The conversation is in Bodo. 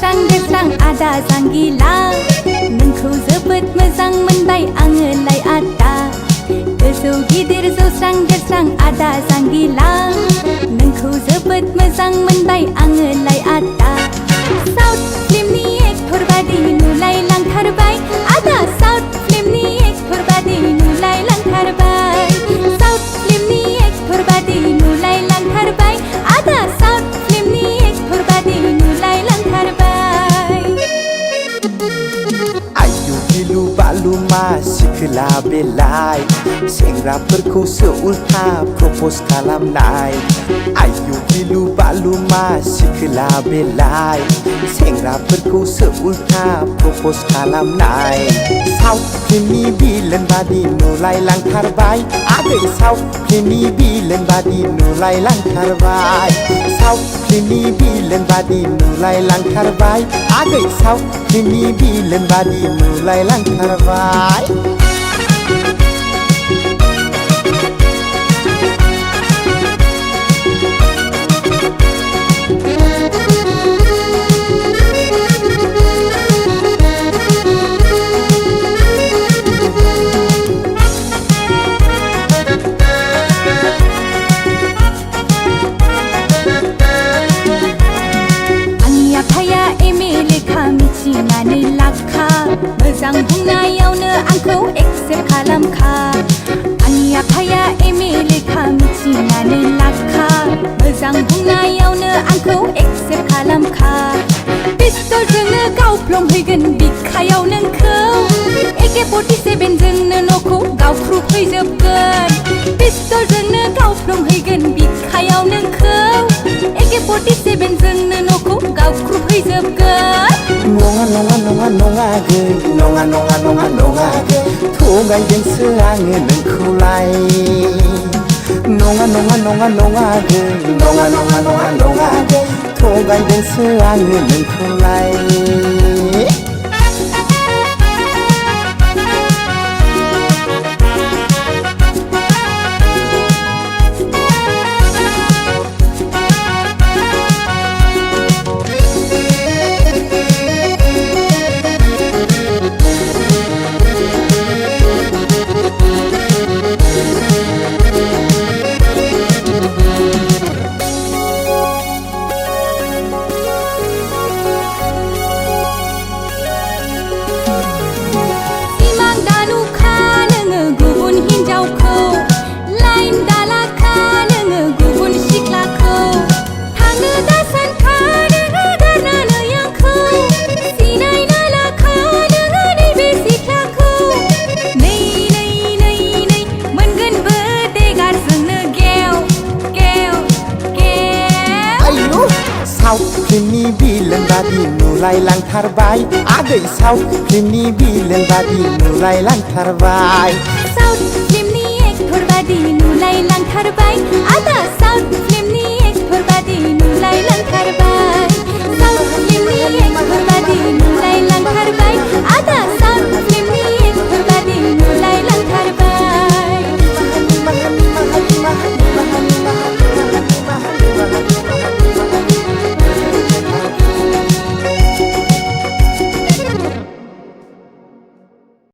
जौस्रां देरस्रां आदा जांगिला नोंखौ जोबोद मोजां मोनबाय आङोलाय आदा गोजौ गिदिर जौस्रां देरस्रां आदा जांगिला नोंखौ जोबोद मोजां मोनबाय आङोलाय आदा साउथ फिल्मनि एक्टर बादि नुलायलांथारबाय आदा साउथ फिल्मनि एक्टर बादि नुलायलांथारबाय साउथ फिल्मनि एक्टर बादि नुलायलांथारबाय आदा साउथ फिल्मनि एक्टर बादि नुलायलांथारबाय आयु गिलु बालु मा सिखोला बेलाय सेंग्राफोरखौसो उल्था प्रपज खालामनाय आयु गिलु बालु मा सिखोला बेलाय सेंग्राफोरखौसो उल्था प्रपज खालामनाय साउथ फिल्मनि बिलेन बादि नुलायलांथारबाय आगै साउथ फिल्मनि बिलेन बादि नुलायलांथारबाय साउथ फिल्मनि बिलेन बादि नुलायलांथारबाय आगै साउथ फिल्मनि बिलेन बादि नुलायलांथारबाय मिथिनानै लाखा मोजां बुंनायावनो आंखौ एक्सेप्ट खालामखा आंनि आफाया एम.ए. लेखा मिथिनानै लाखा मोजां बुंनायावनो आंखौ एक्सेप्ट खालामखा पिस्तलजोंनो गावफ्लंहैगोन बिखायाव नोंखौ AK-47 जोंनो न'खौ गावख्रुबहैजोबगोन पिस्तलजोंनो गावफ्लंहैगोन बिखायाव नोंखौ AK-47 जोंनो न'खौ गावख्रुबहैजोबगोन नङा नङा नङा नङा गै नङा नङा नङा नङा गै थगायदोंसो आङो नोंखौलाय नङा नङा नङा नङा गै नङा नङा नङा नङा गै थगायदोंसो आङो नोंखौलाय साउथ फिल्मनि बिलेन बादि नुलायलांथारबाय आगै साउथ फिल्मनि बिलेन बादि नुलायलांथारबाय साउथ फिल्मनि एक्टर बादि नुलायलांथारबाय आदा साउथ फिल्मनि एक्टर बादि नुलायलांथारबाय साउथ फिल्मनि